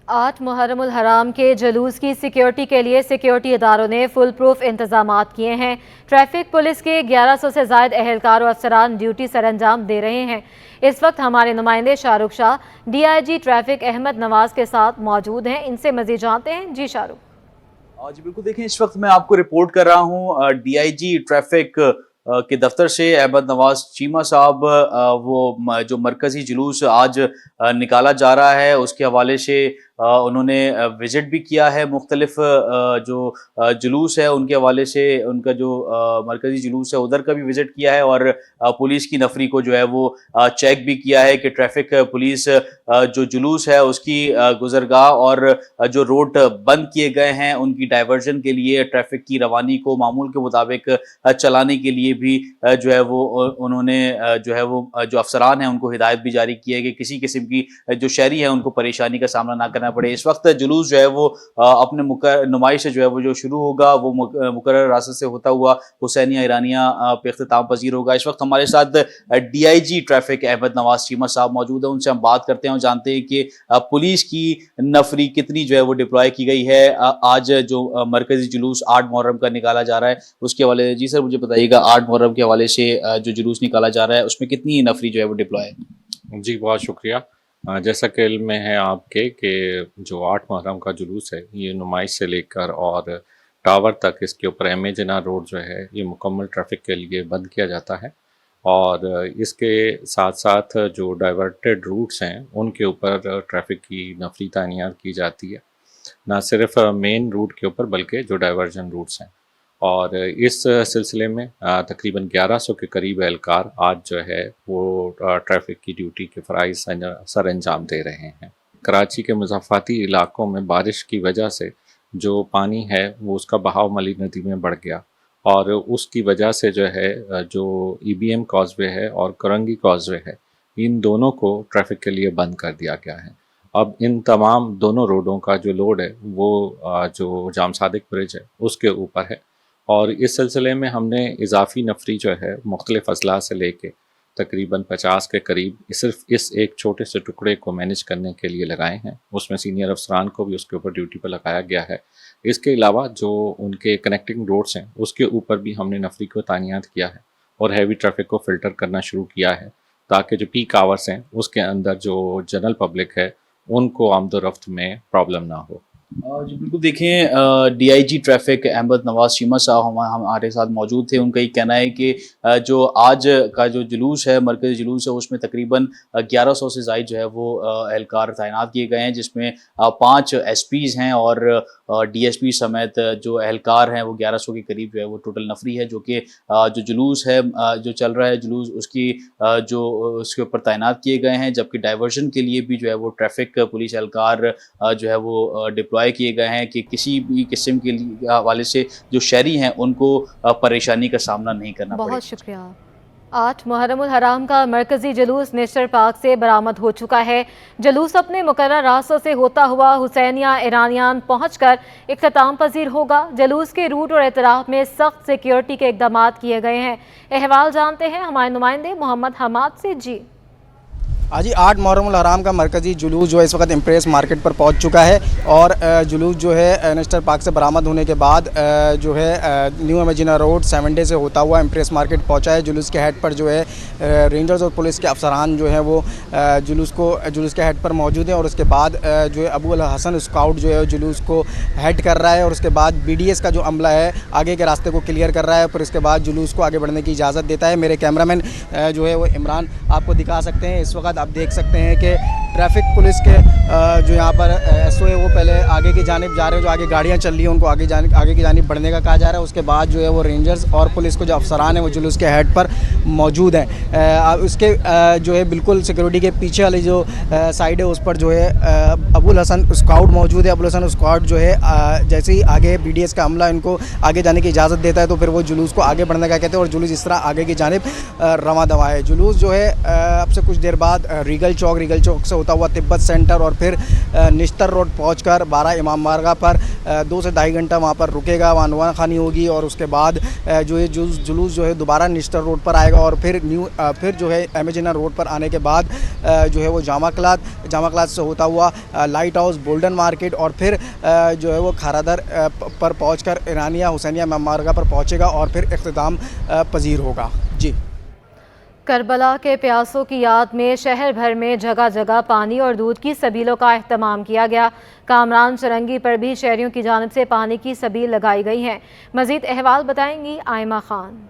8 محرم الحرام کے جلوس کی سیکیورٹی کے لیے سیکیورٹی اداروں نے فل پروف انتظامات کیے ہیں۔ ٹریفک پولیس کے 1100 سے زائد اہلکار و افسران ڈیوٹی سر انجام دے رہے ہیں۔ اس وقت ہمارے نمائندے Shah Rukh Shah D I G traffic Ahmad Nawaz کے ساتھ موجود ہیں، ان سے مزید جانتے ہیں۔ جی شاہ رخ جی بالکل، دیکھیں اس وقت میں آپ کو رپورٹ کر رہا ہوں ڈی آئی جی ٹریفک کے دفتر سے۔ احمد نواز چیمہ صاحب وہ جو مرکزی جلوس آج نکالا جا رہا ہے اس کے حوالے سے انہوں نے وزٹ بھی کیا ہے، مختلف جو جلوس ہے ان کے حوالے سے ان کا جو مرکزی جلوس ہے ادھر کا بھی وزٹ کیا ہے، اور پولیس کی نفری کو جو ہے وہ چیک بھی کیا ہے کہ ٹریفک پولیس جو جلوس ہے اس کی گزرگاہ اور جو روڈ بند کیے گئے ہیں ان کی ڈائیورژن کے لیے، ٹریفک کی روانی کو معمول کے مطابق چلانے کے لیے بھی جو ہے وہ انہوں نے جو ہے وہ جو افسران ہیں ان کو ہدایت بھی جاری کی ہے کہ کسی قسم کی جو شہری ہیں ان کو پریشانی کا سامنا نہ کرنا پڑے۔ اس وقت جلوس جو ہے وہ اپنے نمائش سے جو ہے وہ جو شروع ہوگا وہ مقرر راستہ سے ہوتا ہوا حسینیہ ایرانیہ پہ اختتام پذیر ہوگا۔ اس وقت ہمارے ساتھ D I G traffic Ahmad Nawaz Cheema صاحب موجود ہیں، ان سے ہم بات کرتے ہیں اور جانتے ہیں کہ پولیس کی نفری کتنی جو ہے وہ ڈپلوائے کی گئی ہے آج جو مرکزی جلوس 8 محرم کا نکالا جا رہا ہے اس کے حوالے۔ جی سر مجھے بتائیے گا 8 محرم کے حوالے سے جو جلوس نکالا جا رہا ہے اس میں کتنی نفری جو ہے وہ ڈپلوائے ہے؟ جی بہت شکریہ۔ جیسا کہ علم میں ہے آپ کے کہ جو 8 محرم کا جلوس ہے یہ نمائش سے لے کر اور ٹاور تک اس کے اوپر ایم اے جناح روڈ جو ہے یہ مکمل ٹریفک کے لیے بند کیا جاتا ہے، اور اس کے ساتھ ساتھ جو ڈائیورٹیڈ روٹس ہیں ان کے اوپر ٹریفک کی نفری تعینات کی جاتی ہے، نہ صرف مین روٹ کے اوپر بلکہ جو ڈائیورژن روٹس ہیں۔ اور اس سلسلے میں تقریباً 1100 کے قریب اہلکار آج جو ہے وہ ٹریفک کی ڈیوٹی کے فرائض سر انجام دے رہے ہیں۔ کراچی کے مضافاتی علاقوں میں بارش کی وجہ سے جو پانی ہے وہ اس کا بہاؤ ملی ندی میں بڑھ گیا، اور اس کی وجہ سے جو ہے جو ای بی ایم کازوے ہے اور کرنگی کازوے ہے ان دونوں کو ٹریفک کے لیے بند کر دیا گیا ہے۔ اب ان تمام دونوں روڈوں کا جو لوڈ ہے وہ جو جام صادق برج ہے اس کے اوپر ہے، اور اس سلسلے میں ہم نے اضافی نفری جو ہے مختلف اضلاع سے لے کے تقریباً 50 کے قریب صرف اس ایک چھوٹے سے ٹکڑے کو مینیج کرنے کے لیے لگائے ہیں۔ اس میں سینئر افسران کو بھی اس کے اوپر ڈیوٹی پر لگایا گیا ہے۔ اس کے علاوہ جو ان کے کنیکٹنگ روڈس ہیں اس کے اوپر بھی ہم نے نفری کو تعینات کیا ہے اور ہیوی ٹریفک کو فلٹر کرنا شروع کیا ہے، تاکہ جو پیک آورس ہیں اس کے اندر جو جنرل پبلک ہے ان کو آمد و رفت میں پرابلم نہ ہو۔ جی بالکل، دیکھیں D I G traffic Ahmad Nawaz Cheema صاحب ہمارے ساتھ موجود تھے۔ ان کا یہ کہنا ہے کہ جو آج کا جو جلوس ہے مرکزی جلوس ہے اس میں تقریباً 1100 سے زائد جو ہے وہ اہلکار تعینات کیے گئے ہیں، جس میں 5 ایس پیز ہیں اور ڈی ایس پی سمیت جو اہلکار ہیں وہ 1100 کے قریب جو ہے وہ ٹوٹل نفری ہے، جو کہ جو جلوس ہے جو چل رہا ہے جلوس اس کی جو اس کے اوپر تعینات کیے گئے ہیں، جبکہ ڈائیورژن کے لیے بھی جو ہے وہ ٹریفک پولیس اہلکار جو ہے وہ ڈپلوائے کیے گئے ہیں کہ کسی بھی قسم کے حوالے سے جو شہری ہیں ان کو پریشانی کا سامنا نہیں کرنا پڑے۔ بہت شکریہ۔ 8 محرم الحرام کا مرکزی جلوس نیشنل پارک سے برآمد ہو چکا ہے۔ جلوس اپنے مقررہ راستوں سے ہوتا ہوا حسینیہ ایرانیان پہنچ کر اختتام پذیر ہوگا۔ جلوس کے روٹ اور اطراف میں سخت سیکیورٹی کے اقدامات کیے گئے ہیں۔ احوال جانتے ہیں ہمارے نمائندے محمد حماد سے۔ جی 8 محرم الحرام کا مرکزی جلوس جو ہے اس وقت امپریس مارکیٹ پر پہنچ چکا ہے، اور جلوس جو ہے نیشنل پارک سے برآمد ہونے کے بعد جو ہے نیو امیجنا روڈ 7 ڈے سے ہوتا ہوا امپریس مارکیٹ پہنچا ہے۔ جلوس کے ہیڈ پر جو ہے رینجرز اور پولیس کے افسران جو ہیں وہ جلوس کے ہیڈ پر موجود ہیں، اور اس کے بعد جو ہے ابو الحسن اسکاؤٹ جو ہے جلوس کو ہیڈ کر رہا ہے، اور اس کے بعد بی ڈی ایس کا جو عملہ ہے آگے کے راستے کو کلیئر کر رہا ہے، پھر اس کے بعد جلوس کو آگے بڑھنے کی اجازت دیتا ہے۔ میرے کیمرہ مین جو ہے وہ عمران آپ کو دکھا سکتے ہیں، اس وقت آپ دیکھ سکتے ہیں کہ ٹریفک پولیس کے جو یہاں پر ایس او ہے وہ پہلے آگے کی جانب جا رہے ہیں، جو آگے گاڑیاں چل رہی ہیں ان کو آگے کی جانب بڑھنے کا کہا جا رہا ہے۔ اس کے بعد جو ہے وہ رینجرز اور پولیس کو جو افسران ہیں وہ جلوس کے ہیڈ پر موجود ہیں۔ اس کے جو ہے بالکل سیکورٹی کے پیچھے والی جو سائڈ ہے اس پر جو ہے ابو الحسن اسکاؤٹ موجود ہے۔ ابو الحسن اسکاؤٹ جو ہے جیسے ہی آگے بی ڈی ایس کا عملہ ان کو آگے جانے کی اجازت دیتا ہے تو پھر وہ جلوس کو آگے بڑھنے کا کہتے ہیں، اور جلوس اس طرح آگے کی جانب رواں دواں ہے۔ جلوس جو ہے اب سے کچھ دیر بعد ریگل چوک سے ہوتا ہوا تبت سینٹر اور پھر نشتر روڈ پہنچ کر 12 امام بارگاہ پر 2 سے ڈھائی گھنٹہ وہاں پر رکے گا، وہاں نواں خوانی ہوگی، اور اس کے بعد जो ये जुलूस जो है दोबारा निस्टर रोड पर आएगा और फिर जो है एमेजिना रोड पर आने के बाद जो है वो जामा क्लाथ से होता हुआ लाइट हाउस, गोल्डन मार्केट और फिर जो है वो खारादर पर पहुंचकर ईरानिया हुसैनिया मार्गा पर पहुंचेगा और फिर इख्तिताम पजीर होगा। जी। करबला के प्यासों की याद में शहर भर में जगह जगह पानी और दूध की सबीलों का अहतमाम किया गया। कामरान चरंगी पर भी शहरियों की जानिब से पानी की सबील लगाई गई हैं। मजीद अहवाल बताएंगी आयमा खान।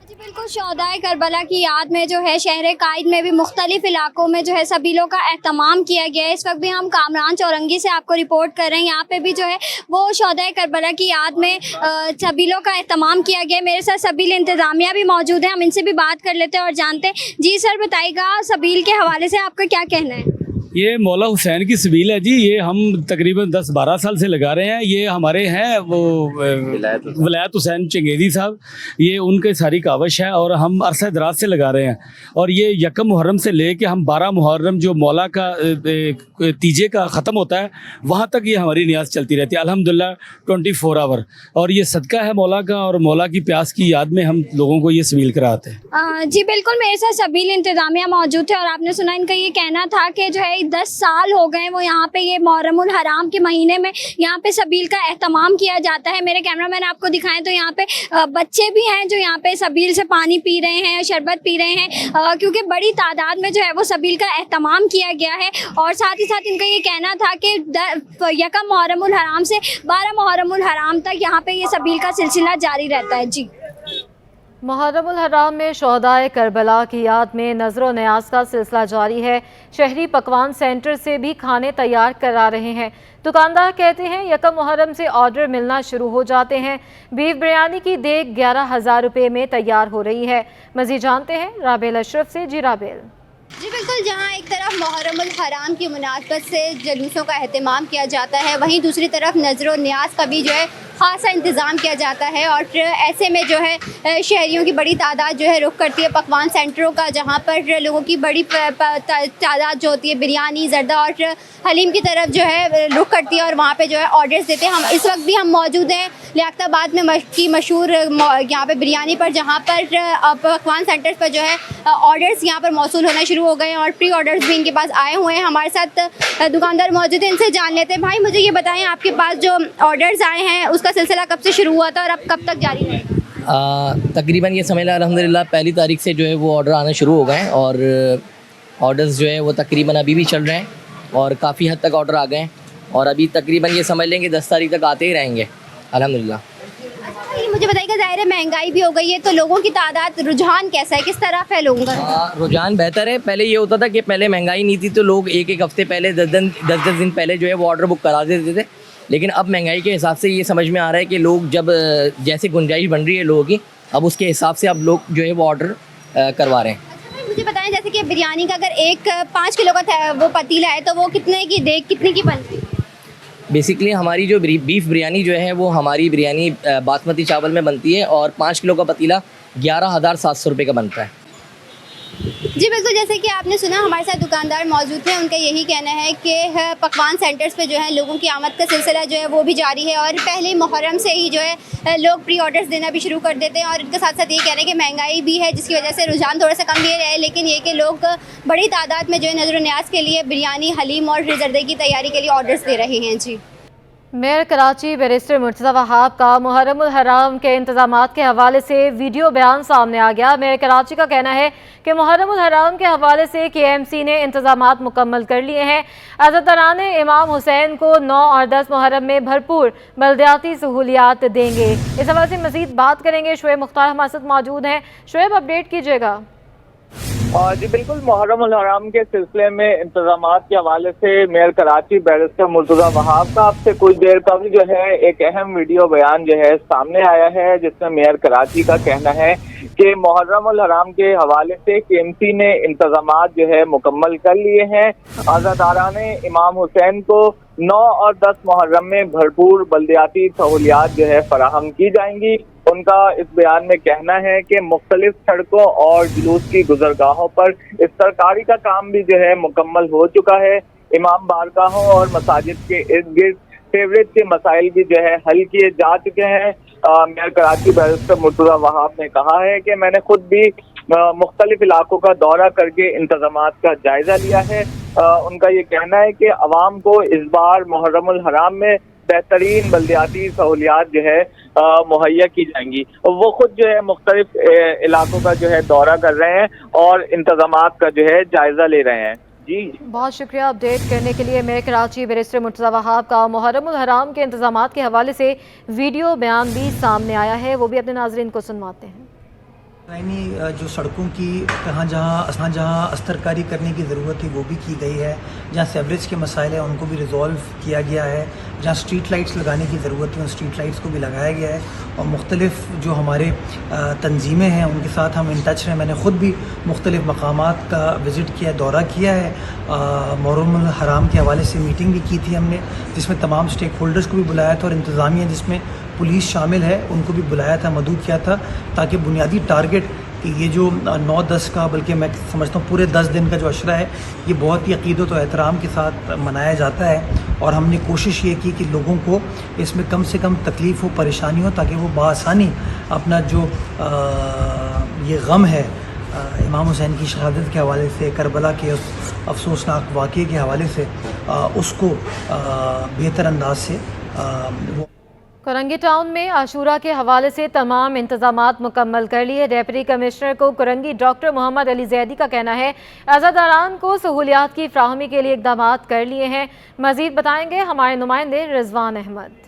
जी बिल्कुल, शोहदाए करबला की याद में जो है शहर कायद में भी मुख्तलिफ इलाकों में जो है सबीलों का एहतमाम किया गया है। इस वक्त भी हम कामरान चौरंगी से आपको रिपोर्ट कर रहे हैं। यहाँ पे भी जो है वो शोहदाए करबला की याद में सबीलों का एहतमाम किया गया है। मेरे साथ सबील इंतज़ामिया भी मौजूद है, हम इनसे भी बात कर लेते हैं और जानते हैं। जी सर, बताइएगा सबील के हवाले से आपका क्या कहना है? ये मौला हुसैन की सबील है जी। ये हम तकरीबन 10-12 साल से लगा रहे हैं। ये हमारे हैं वो वलायत हुसैन चंगेज़ी साहब, ये उनके सारी कावश है और हम अरसा दराज से लगा रहे हैं। और ये यकम मुहर्रम से ले के हम 12 मुहर्रम जो मौला का तीजे का ख़त्म होता है वहाँ तक ये हमारी नियाज चलती रहती है अल्हम्दुलिल्लाह 24 आवर। और ये सदका है मौला का और मौला की प्यास की याद में हम लोगों को ये सबील कराते हैं। जी बिल्कुल, मेरे साथ सबील इंतज़ामिया मौजूद थे और आपने सुना इनका ये कहना था कि जो है 10 साल हो गए वो यहाँ पे ये मुहर्रमुल हराम के महीने में यहाँ पे सबील का एहतमाम किया जाता है। मेरे कैमरामैन आपको दिखाएं तो यहाँ पे बच्चे भी हैं जो यहाँ पे सबील से पानी पी रहे हैं, शरबत पी रहे हैं, क्योंकि बड़ी तादाद में जो है वो सबील का एहतमाम किया गया है। और साथ ही साथ इनका ये कहना था कि यकम मुहर्रमुल हराम से 12 मुहर्रमुल हराम तक यहाँ पे ये सबील का सिलसिला जारी रहता है। जी। मुहर्रमुल हराम में शोहदाए करबला की याद में नज़र व न्याज का सिलसिला जारी है। शहरी पकवान सेंटर से भी खाने तैयार करा रहे हैं। दुकानदार कहते हैं यकम मुहर्रम से ऑर्डर मिलना शुरू हो जाते हैं। बीफ बिरयानी की देग 11,000 रुपये में तैयार हो रही है। मज़ीद जानते हैं राबेल अशरफ से। जी राबेल। जी बिल्कुल, जहां एक तरफ मुहर्रमुल हराम की मुनासबत से जुलूसों का एहतमाम किया जाता है, वहीं दूसरी तरफ नज़र व न्याज का भी जो है ख़ासा इंतज़ाम किया जाता है। और ऐसे में जो है शहरियों की बड़ी तादाद जो है रुख करती है पकवान सेंटरों का, जहां पर लोगों की बड़ी तादाद जो होती है बिरयानी, ज़रदा और हलीम की तरफ जो है रुख करती है और वहाँ पे जो है ऑर्डर्स देते हैं। हम इस वक्त भी हम मौजूद हैं लियाकताबाद में की मशहूर यहाँ पे बिरयानी पर, जहाँ पर पकवान सेंटर्स पर जो है ऑर्डर्स यहाँ पर मौसूल होना शुरू हो गए हैं और प्री ऑर्डर्स भी इनके पास आए हुए हैं। हमारे साथ दुकानदार मौजूद हैं, इनसे जान लेते हैं। भाई मुझे ये बताएं, आपके पास जो ऑर्डर्स आए हैं उसका सिलसिला कब से शुरू हुआ था और अब कब तक जारी रहेगा? तकरीबन ये समझ लो अल्हम्दुलिल्लाह 1 तारीख से जो है वो ऑर्डर आना शुरू हो गए हैं और ऑर्डर्स जो है वो तकरीबन अभी भी चल रहे हैं और काफ़ी हद तक ऑर्डर आ गए हैं और अभी तकरीबन ये समझ लेंगे 10 तारीख तक आते ही रहेंगे अल्हम्दुलिल्लाह। ये मुझे बताइएगा, ज़ाहिर है महंगाई भी हो गई है तो लोगों की तादाद, रुझान कैसा है, किस तरफ है लोगों का? रुझान बेहतर है। पहले ये होता था कि पहले महंगाई नहीं थी तो लोग एक हफ्ते पहले 10 दिन पहले जो है वो ऑर्डर बुक करा देते थे, लेकिन अब महंगाई के हिसाब से ये समझ में आ रहा है कि लोग जब जैसे गुंजाइश बन रही है लोगों की, अब उसके हिसाब से अब लोग जो है वो ऑर्डर करवा रहे हैं। मुझे बताएं, जैसे कि बिरयानी का अगर एक 5 किलो का वो पतीला है तो वो कितने की देग कितने की बनती है? बेसिकली हमारी जो बीफ बिरयानी जो है वो हमारी बिरयानी बासमती चावल में बनती है और 5 किलो का पतीला 11,700 रुपये का बनता है। जी बिल्कुल, जैसे कि आपने सुना हमारे साथ दुकानदार मौजूद थे, उनका यही कहना है कि पकवान सेंटर्स पे जो है लोगों की आमद का सिलसिला जो है वो भी जारी है और पहले मुहर्रम से ही जो है लोग प्री ऑर्डर्स देना भी शुरू कर देते हैं। और इनके साथ साथ ये कह रहे हैं कि महंगाई भी है जिसकी वजह से रुझान थोड़ा सा कम ये रहे, लेकिन ये कि लोग बड़ी तादाद में जो है नज़र न्याज के लिए बिरयानी, हलीम और जर्दे की तैयारी के लिए ऑर्डर्स दे रहे हैं। जी। मेयर कराची बैरिस्टर मुर्तज़ा वहाब का मुहर्रमुल हराम के इंतज़ामात के हवाले से वीडियो बयान सामने आ गया। मेयर कराची का कहना है कि मुहर्रमुल हराम के हवाले से KMC ने इंतज़ामात मुकम्मल कर लिए हैं। अज़ादारान इमाम हुसैन को 9 और 10 मुहर्रम में भरपूर बल्दियाती सहूलियात देंगे। इस हवाले से मज़ीद बात करेंगे। शुएब मुख्तार हमारे साथ मौजूद हैं। शुएब, अपडेट कीजिएगा। जी बिल्कुल, मुहर्रमुल हराम के सिलसिले में इंतजामात के हवाले से मेयर कराची बैरिस्टर मुर्तज़ा वहाब का आपसे कुछ देर कबल जो है एक अहम वीडियो बयान जो है सामने आया है, जिसमें मेयर कराची का कहना है कि मुहर्रमुल हराम के हवाले से KMC ने इंतजामात जो है मुकम्मल कर लिए हैं। आज़ादारान इमाम हुसैन को 9 और 10 मुहर्रम में भरपूर बल्दियाती सहूलियात जो है फराहम की जाएंगी। उनका इस बयान में कहना है कि मुख्तलिफ सड़कों और जुलूस की गुजरगाहों पर इस सरकारी का काम भी जो है मुकम्मल हो चुका है। इमाम बारगाहों और मसाजिद के इर्द गिर्द फेवरेट के मसाइल भी जो है हल किए जा चुके हैं। मेयर कराची बैरिस्टर मुर्तजा वहाब ने कहा है कि मैंने खुद भी मुख्तलिफ इलाकों का दौरा करके इंतजामात का जायजा लिया है। उनका ये कहना है कि अवाम को इस बार मुहर्रमुल हराम में बेहतरीन बल्दियाती सहूलियात जो है मुहैया की जाएंगी। वो खुद जो है मुख्तलिफ इलाकों का जो है दौरा कर रहे हैं और इंतजामात का जो है जायजा ले रहे हैं। जी बहुत शुक्रिया अपडेट करने के लिए। मेयर कराची बैरिस्टर मुर्तजा वहाब का मुहर्रमुल हराम के इंतजामात के हवाले से वीडियो बयान भी सामने आया है, वो भी अपने नाजरीन को सुनवाते हैं। जो सड़कों की जहाँ अस्तरकारी करने की ज़रूरत है वो भी की गई है, जहाँ सेवरेज के मसाइल हैं उनको भी रिज़ॉल्व किया गया है, जहाँ स्ट्रीट लाइट्स लगाने की ज़रूरत है उन स्ट्रीट लाइट्स को भी लगाया गया है, और मुख्तलिफ जो हमारे तंजीमें हैं उनके साथ हम इन टच हैं। मैंने ख़ुद भी मुख्तलिफ मकामात का विज़िट किया, दौरा किया है। मुहर्रमुल हराम के हवाले से मीटिंग भी की थी हमने, जिसमें तमाम स्टेक होल्डर्स को भी बुलाया था और इंतज़ामिया जिसमें पुलिस शामिल है उनको भी बुलाया था, मदऊ किया था, ताकि बुनियादी टारगेट कि ये जो 9-10 का, बल्कि मैं समझता हूँ पूरे 10 दिन का जो अशरा है ये बहुत ही अक़ीदत और एहतराम के साथ मनाया जाता है, और हमने कोशिश ये की कि लोगों को इसमें कम से कम तकलीफ़ हो, परेशानी हो, ताकि वो बआसानी अपना जो ये गम है इमाम हुसैन की शहादत के हवाले से, करबला के उस अफसोसनाक वाक़े के हवाले से उसको बेहतर अंदाज से वो कोरंगी टाउन में आशूरा के हवाले से तमाम इंतजामात मुकम्मल कर लिए। डेप्यूटी कमिश्नर को कोरंगी डॉक्टर मोहम्मद अली जैदी का कहना है अज़ादारान को सहूलियात की फ्राहमी के लिए इक़दामात कर लिए हैं। मज़ीद बताएंगे हमारे नुमाइंदे रिजवान अहमद।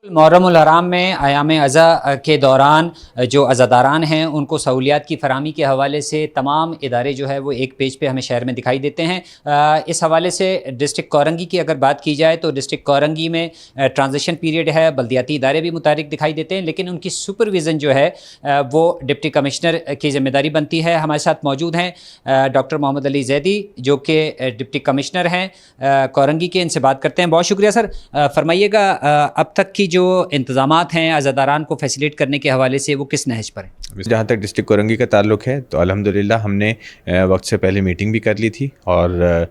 मुहर्रमुल हराम में आयाम अज़ा के दौरान जो अज़ादारान हैं उनको सहूलियात की फराहमी के हवाले से तमाम इदारे जो है वो एक पेज पे हमें शहर में दिखाई देते हैं। इस हवाले से डिस्ट्रिक्ट कोरंगी की अगर बात की जाए तो डिस्ट्रिक्ट कोरंगी में ट्रांजिशन पीरियड है, बल्दियाती इदारे भी मुतारिक दिखाई देते हैं, लेकिन उनकी सुपरविज़न जो है वो डिप्टी कमिश्नर की ज़िम्मेदारी बनती है। हमारे साथ मौजूद हैं डॉक्टर मोहम्मद अली जैदी जो कि डिप्टी कमिश्नर हैं कोरंगी के, इनसे बात करते हैं। बहुत शुक्रिया सर। फरमाइएगा अब तक की जो इंतज़ामात हैं अज़ादारान को फैसिलिटेट करने के हवाले से वो किस नहज पर हैं? जहाँ तक डिस्ट्रिक्ट कोरंगी का ताल्लुक़ है तो अल्हम्दुलिल्लाह हमने वक्त से पहले मीटिंग भी कर ली थी और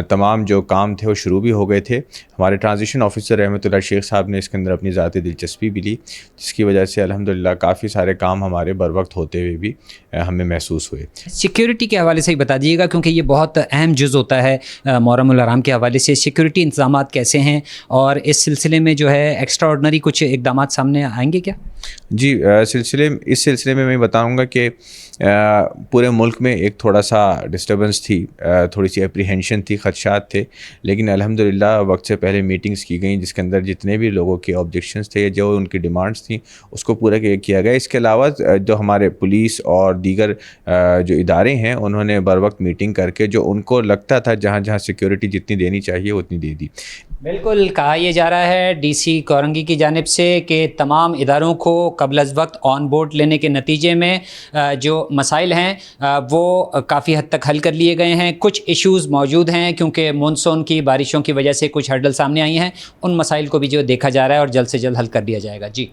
तमाम जो काम थे वो शुरू भी हो गए थे। हमारे ट्रांजिशन ऑफिसर रहमतुल्लाह शेख साहब ने इसके अंदर अपनी ज़ाती दिलचस्पी भी ली, जिसकी वजह से अल्हम्दुलिल्लाह काफ़ी सारे काम हमारे बर वक्त होते हुए भी हमें महसूस हुए। सिक्योरिटी के हवाले से ही बता दीजिएगा, क्योंकि ये बहुत अहम जुज़ होता है मुहर्रमुल हराम के हवाले से। सिक्योरिटी इंतज़ामात कैसे हैं और इस सिलसिले में जो है एक्स्ट्रा ऑर्डनरी कुछ इक़दामात सामने आएंगे क्या? जी इस सिलसिले में मैं बताऊंगा कि पूरे मुल्क में एक थोड़ा सा डिस्टर्बेंस थी, थोड़ी सी एप्रीहेंशन थी, ख़दशात थे, लेकिन अल्हम्दुलिल्लाह वक्त से पहले मीटिंग्स की गई जिसके अंदर जितने भी लोगों के ऑब्जेक्शंस थे, जो उनकी डिमांड्स थी, उसको पूरा किया गया। इसके अलावा जो हमारे पुलिस और दीगर जो इदारे हैं उन्होंने बर वक्त मीटिंग करके जो उनको लगता था जहाँ जहाँ सिक्योरिटी जितनी देनी चाहिए उतनी दे दी। बिल्कुल कहा यह जा रहा है डीसी कोरंगी की जानिब से कि तमाम इदारों को कबल अज़ वक्त ऑन बोर्ड लेने के नतीजे में जो मसाइल हैं वो काफ़ी हद तक हल कर लिए गए हैं। कुछ इश्यूज़ मौजूद हैं क्योंकि मानसून की बारिशों की वजह से कुछ हर्डल सामने आई हैं, उन मसाइल को भी जो देखा जा रहा है और जल्द से जल्द हल कर दिया जाएगा। जी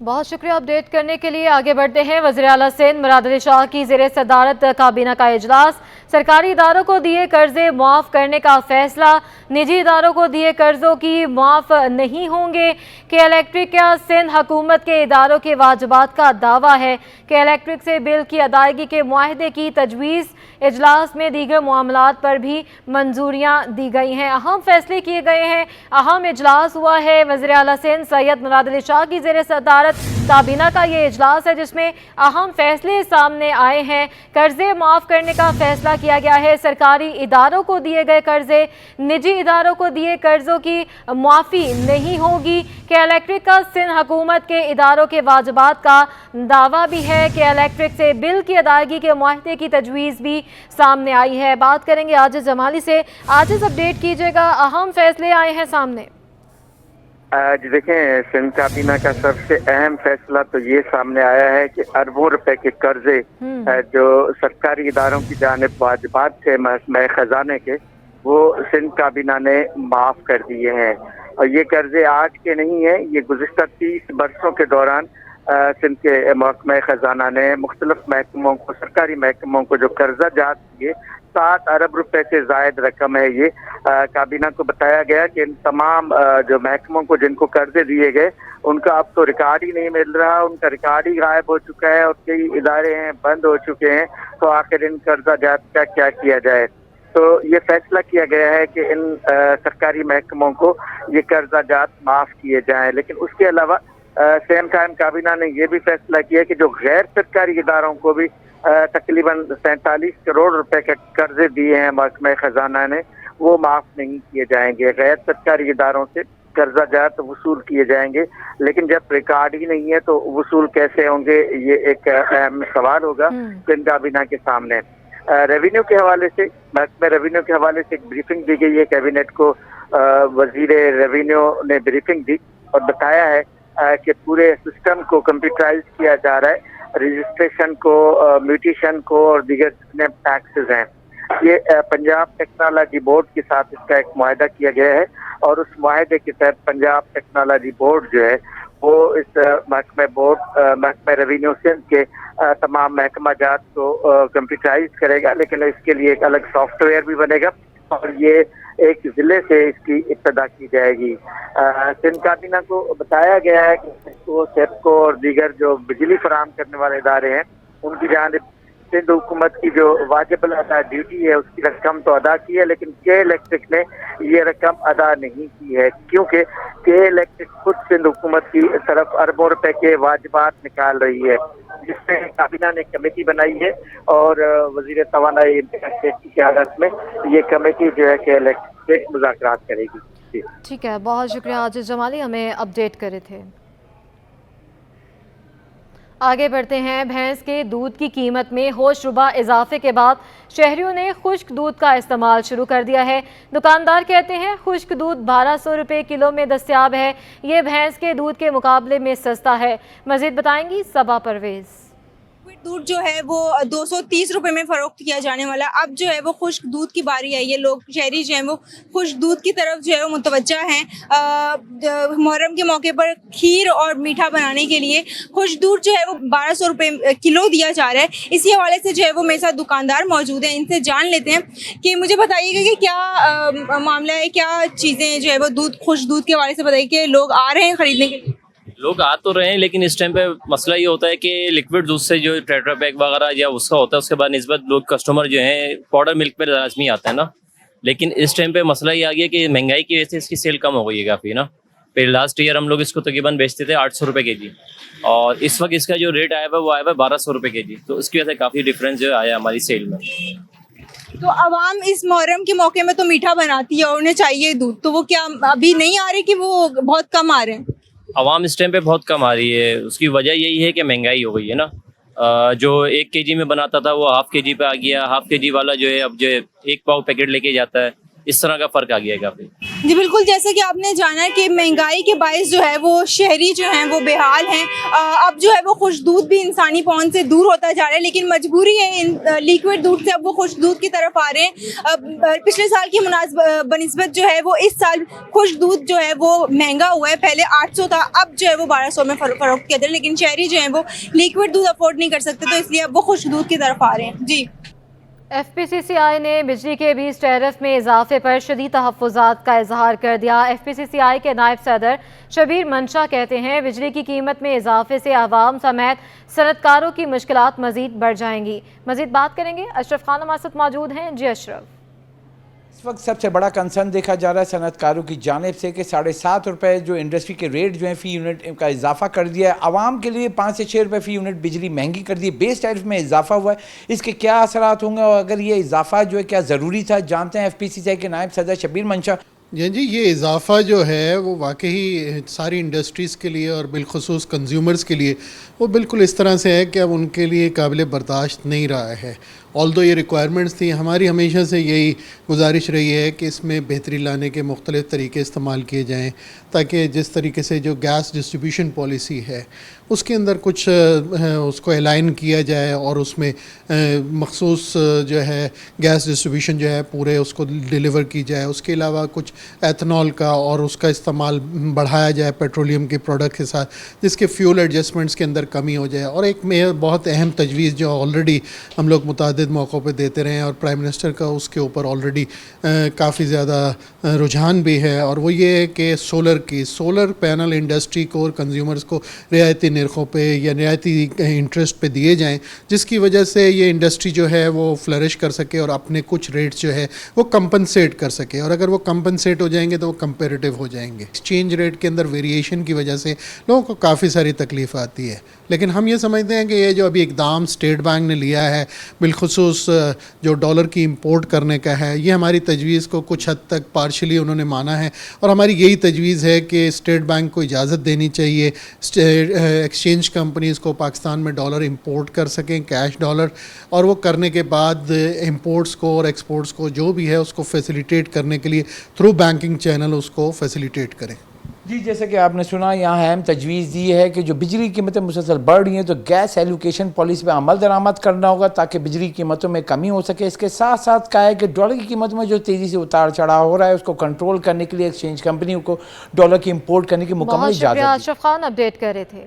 बहुत शुक्रिया अपडेट करने के लिए। आगे बढ़ते हैं। वज़ीर आला सिंध मुराद अली शाह की ज़ेरे सदारत काबीना का इजलास। सरकारी इदारों को दिए कर्जे मुआफ़ करने का फैसला। निजी इदारों को दिए कर्जों की मुआफ़ नहीं होंगे। के इलेक्ट्रिक या सिंध हुकूमत के इदारों के वाजिबात का दावा है कि इलेक्ट्रिक से बिल की अदायगी के मुआहदे की तजवीज़। इजलास में दीगर मामलात पर भी मंजूरियाँ दी गई हैं, अहम फैसले किए गए हैं। अहम इजलास हुआ है। वज़ीर आला सिंध सैयद मुराद अली शाह की ज़ेरे सदारत काबीना का ये इजलास है जिसमें अहम फैसले सामने आए हैं। कर्जे माफ़ करने का फैसला किया गया है। सरकारी इदारों को दिए गए कर्जे, निजी इदारों को दिए कर्जों की माफ़ी नहीं होगी। कि इलेक्ट्रिक का सिंध हुकूमत के इदारों के वाजिबात का दावा भी है कि इलेक्ट्रिक से बिल की अदायगी के मुआहदे की तजवीज़ भी सामने आई है। बात करेंगे आजिज़ जमाली से। आजिज़ अपडेट कीजिएगा, अहम फैसले आए हैं सामने। जी देखें, सिंध काबीना का सबसे अहम फैसला तो ये सामने आया है कि अरबों रुपए के कर्जे जो सरकारी इदारों की जानिब वाजिबात थे महकमा खजाने के, वो सिंध काबीना ने माफ़ कर दिए हैं। और ये कर्जे आज के नहीं हैं, ये गुज़िश्ता 30 बरसों के दौरान सिंध के महकमा खजाना ने मुख्तलिफ महकमों को, सरकारी महकमों को जो कर्जा जात किए, 7 अरब रुपए से ज़ायद रकम है ये। काबीना को बताया गया कि इन तमाम जो महकमों को जिनको कर्जे दिए गए ان کا اب تو ریکارڈ ہی نہیں مل رہا، ان کا ریکارڈ ہی غائب ہو چکا ہے اور کئی ادارے ہیں بند ہو چکے ہیں، تو آخر ان قرضہ جات کا کیا کیا جائے؟ تو یہ فیصلہ کیا گیا ہے کہ ان سرکاری محکموں کو یہ قرضہ جات معاف کیے جائیں، لیکن اس کے علاوہ صحت قائم کابینہ نے یہ بھی فیصلہ کیا کہ جو غیر سرکاری اداروں کو بھی تقریباً 47 کروڑ روپے کے قرضے دیے ہیں محکمہ خزانہ نے، وہ معاف نہیں کیے جائیں گے۔ غیر سرکاری اداروں سے قرضہ جات وصول کیے جائیں گے، لیکن جب ریکارڈ ہی نہیں ہے تو وصول کیسے ہوں گے؟ یہ ایک اہم سوال ہوگا صحت کابینہ کے سامنے۔ ریونیو کے حوالے سے، محکمہ ریونیو کے حوالے سے ایک بریفنگ دی گئی ہے، کیبنٹ کو وزیر ریونیو نے بریفنگ دی اور بتایا ہے کہ پورے سسٹم کو کمپیوٹرائز کیا جا رہا ہے، رجسٹریشن کو، میوٹیشن کو اور دیگر جتنے ٹیکسز ہیں، یہ پنجاب ٹیکنالوجی بورڈ کے ساتھ اس کا ایک معاہدہ کیا گیا ہے، اور اس معاہدے کے تحت پنجاب ٹیکنالوجی بورڈ جو ہے وہ اس محکمہ ریونیو سندھ کے تمام محکمہ جات کو کمپیوٹرائز کرے گا، لیکن اس کے لیے ایک الگ سافٹ ویئر بھی بنے گا اور یہ ایک ضلع سے اس کی ابتدا کی جائے گی۔ سندھ کابینہ کو بتایا گیا ہے کہ سیپکو اور دیگر جو بجلی فراہم کرنے والے ادارے ہیں ان کی جانب سندھ حکومت کی جو واجب الادا ڈیوٹی ہے اس کی رقم تو ادا کی ہے، لیکن کے الیکٹرک نے یہ رقم ادا نہیں کی ہے، کیونکہ کے الیکٹرک خود سندھ حکومت کی طرف اربوں روپے کے واجبات نکال رہی ہے، جس میں کابینہ نے کمیٹی بنائی ہے اور وزیر توانائی کی قیادت میں یہ کمیٹی جو ہے کہ الیکٹرک سے مذاکرات کرے گی۔ ٹھیک ہے، بہت شکریہ عاجز جمالی، ہمیں اپڈیٹ کرے تھے۔ آگے بڑھتے ہیں۔ بھینس کے دودھ کی قیمت میں ہوش ربا اضافے کے بعد شہریوں نے خشک دودھ کا استعمال شروع کر دیا ہے۔ دکاندار کہتے ہیں خشک دودھ 1200 روپے کلو میں دستیاب ہے، یہ بھینس کے دودھ کے مقابلے میں سستا ہے۔ مزید بتائیں گی صبا پرویز۔ دودھ جو ہے وہ 230 روپے میں فروخت کیا جانے والا، اب جو ہے وہ خشک دودھ کی باری ہے، یہ لوگ شہری جو ہیں وہ خشک دودھ کی طرف جو ہے وہ متوجہ ہیں۔ محرم کے موقع پر کھیر اور میٹھا بنانے کے لیے خشک دودھ جو ہے وہ 1200 روپے کلو دیا جا رہا ہے۔ اسی حوالے سے جو ہے وہ میرے ساتھ دکاندار موجود ہیں، ان سے جان لیتے ہیں کہ مجھے بتائیے گا کہ کیا معاملہ ہے، کیا چیزیں جو ہے وہ خشک دودھ کے حوالے سے بتائیے کہ لوگ آ رہے ہیں خریدنے کے لیے؟ لوگ آ تو رہے ہیں، لیکن اس ٹائم پہ مسئلہ یہ ہوتا ہے کہ لیکوڈ دودھ سے جو ٹیٹرا پیک وغیرہ یا اس کا ہوتا ہے، اس کے بعد نسبت لوگ کسٹمر جو ہیں پاؤڈر ملک پہ لازمی آتا ہے نا، لیکن اس ٹائم پہ مسئلہ یہ آ گیا کہ مہنگائی کی وجہ سے اس کی سیل کم ہو گئی ہے کافی نا۔ پھر لاسٹ ایئر ہم لوگ اس کو تقریباً بیچتے تھے 800 روپے کے جی، اور اس وقت اس کا جو ریٹ آیا ہوا ہے وہ آیا ہوا ہے 1200 روپے کے جی، تو اس کی وجہ سے کافی ڈفرینس جو آیا ہماری سیل میں۔ تو عوام اس محرم کے موقع میں تو میٹھا بناتی ہے اور انہیں چاہیے دودھ، تو وہ کیا ابھی نہیں آ رہے کہ وہ بہت کم آ رہے ہیں؟ عوام اس ٹائم پہ بہت کم آ رہی ہے، اس کی وجہ یہی ہے کہ مہنگائی ہو گئی ہے نا۔ جو 1 kg میں بناتا تھا وہ ½ kg پہ آ گیا، ½ kg والا جو ہے اب جو 1 پاؤ پیکٹ لے کے جاتا ہے، اس طرح کا فرق آ گیا ہے کافی۔ جی بالکل، جیسا کہ آپ نے جانا کہ مہنگائی کے باعث جو ہے وہ شہری جو ہیں وہ بے حال ہیں، اب جو ہے وہ خشک دودھ بھی انسانی پہنچ سے دور ہوتا جا رہا ہے، لیکن مجبوری ہے ان لیکوڈ دودھ سے اب وہ خشک دودھ کی طرف آ رہے ہیں۔ پچھلے سال کی بنسبت جو ہے وہ اس سال خشک دودھ جو ہے وہ مہنگا ہوا ہے، پہلے 800 تھا، اب جو ہے وہ 1200 میں فروخت کیا جائے، لیکن شہری جو ہیں وہ لیکوڈ دودھ افورڈ نہیں کر سکتے، تو اس لیے اب وہ خشک دودھ کی طرف آ رہے ہیں۔ جی ایف پی سی سی آئی نے بجلی کے 20 ٹیرف میں اضافے پر شدید تحفظات کا اظہار کر دیا۔ ایف پی سی سی آئی کے نائب صدر شبیر منشا کہتے ہیں بجلی کی قیمت میں اضافے سے عوام سمیت صنعت کاروں کی مشکلات مزید بڑھ جائیں گی۔ مزید بات کریں گے، اشرف خان ہمارے ساتھ موجود ہیں۔ جی اشرف، اس وقت سب سے بڑا کنسرن دیکھا جا رہا ہے صنعت کاروں کی جانب سے کہ 7.5 روپے جو انڈسٹری کے ریٹ جو ہیں فی یونٹ کا اضافہ کر دیا ہے، عوام کے لیے 5 سے 6 روپے فی یونٹ بجلی مہنگی کر دی ہے، بیس ٹیرف میں اضافہ ہوا ہے، اس کے کیا اثرات ہوں گے اور اگر یہ اضافہ جو ہے کیا ضروری تھا؟ جانتے ہیں ایف پی سی سی آئی کے نائب صدر شبیر منشا۔ جی یہ اضافہ جو ہے وہ واقعی ساری انڈسٹریز کے لیے اور بالخصوص کنزیومرز کے لیے وہ بالکل اس طرح سے ہے کہ اب ان کے لیے قابل برداشت نہیں رہا ہے۔ آلدو یہ ریکوائرمنٹس تھی، ہماری ہمیشہ سے یہی گزارش رہی ہے کہ اس میں بہتری لانے کے مختلف طریقے استعمال کیے جائیں، تاکہ جس طریقے سے جو گیس ڈسٹریبیوشن پالیسی ہے اس کے اندر کچھ اس کو الائن کیا جائے اور اس میں مخصوص جو ہے گیس ڈسٹریبیوشن جو ہے پورے اس کو ڈیلیور کی جائے۔ اس کے علاوہ کچھ ایتھنال کا اور اس کا استعمال بڑھایا جائے پیٹرولیم کے پروڈکٹ کے ساتھ، جس کے فیول ایڈجسٹمنٹس کے اندر کمی ہو جائے۔ اور ایک بہت اہم تجویز جو آلریڈی ہم لوگ متعدد मुतअद्दिद मौक़ों पे देते रहे हैं और प्राइम मिनिस्टर का उसके ऊपर ऑलरेडी काफ़ी ज़्यादा रुझान भी है, और वो ये है कि सोलर पैनल इंडस्ट्री को और कंज्यूमर्स को रियायती नरखों पे या रियायती इंटरेस्ट पे दिए जाएं, जिसकी वजह से ये इंडस्ट्री जो है वो फ्लरिश कर सके और अपने कुछ रेट्स जो है वो कंपनसेट कर सके, और अगर वो कंपनसेट हो जाएंगे तो वो कंपेरेटिव हो जाएंगे। एक्सचेंज रेट के अंदर वेरिएशन की वजह से लोगों को काफ़ी सारी तकलीफ आती है, लेकिन हम ये समझते हैं कि ये जो अभी इक़दाम स्टेट बैंक ने लिया है बिलखुसूस जो डॉलर की इंपोर्ट करने का है, ये हमारी तजवीज़ को कुछ हद तक पार्शली उन्होंने माना है, और हमारी यही तजवीज़ है कि स्टेट बैंक को इजाज़त देनी चाहिए एक्सचेंज कंपनीज़ को पाकिस्तान में डॉलर इंपोर्ट कर सकें, कैश डॉलर, और वो करने के बाद इंपोर्ट्स को और एक्सपोर्ट्स को जो भी है उसको फैसिलिटेट करने के लिए थ्रू बैंकिंग चैनल उसको फैसिलिटेट करें। जी, जैसे कि आपने सुना, यहाँ अहम तजवीज़ दी है कि जो बिजली की कीमतें मुसलसल बढ़ रही हैं तो गैस एलोकेशन पॉलिसी पर अमल दरामद करना होगा ताकि बिजली की कीमतों में कमी हो सके। इसके साथ साथ कहा है कि डॉलर की कीमत में जो तेज़ी से उतार चढ़ाव हो रहा है उसको कंट्रोल करने के लिए एक्सचेंज कंपनियों को डॉलर की इंपोर्ट करने की मुकम्मल इजाज़त दी। अशरफ खान अपडेट कर रहे थे।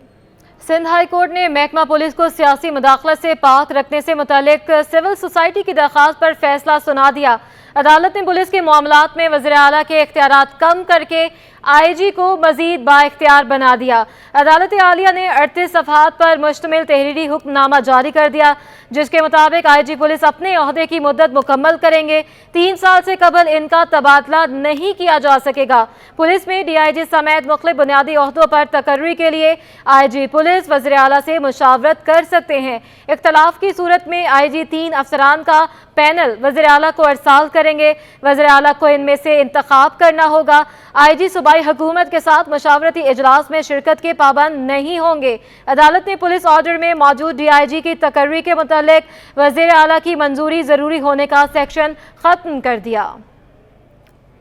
सिंध हाई कोर्ट ने महकमा पुलिस को सियासी मुदाखलत से पाक रखने से मुतालिक सिविल सोसाइटी की दरख्वास्त पर फैसला सुना दिया। अदालत ने पुलिस के मामलात में वज़ीर आला के इख्तियारात कम करके IG को मजीद बाइख्तियार बना दिया। अदालत आलिया ने 38 सफ़हात पर मुश्तमिल तहरीरी हुक्मनामा जारी कर दिया, जिसके मुताबिक IG पुलिस अपने ओहदे की मुद्दत मुकम्मल करेंगे। 3 साल से कबल इनका तबादला नहीं किया जा सकेगा। पुलिस में DIG समेत मुख्तलिफ बुनियादी ओहदों पर तकर्री के लिए IG पुलिस वज़ीर आला से मुशावरत कर सकते हैं। इख्तलाफ की सूरत में IG 3 अफसरान का पैनल वज़ीर आला को अरसाल करेंगे। वज़ीर आला को इनमें से इंतखाब करना होगा। IG सूबाई हुकूमत के साथ मशावरती इजलास में शिरकत के पाबंद नहीं होंगे। अदालत ने पुलिस ऑर्डर में मौजूद DIG की तकर्री के मुतालिक वज़ीर आला की मंजूरी ज़रूरी होने का सेक्शन ख़त्म कर दिया।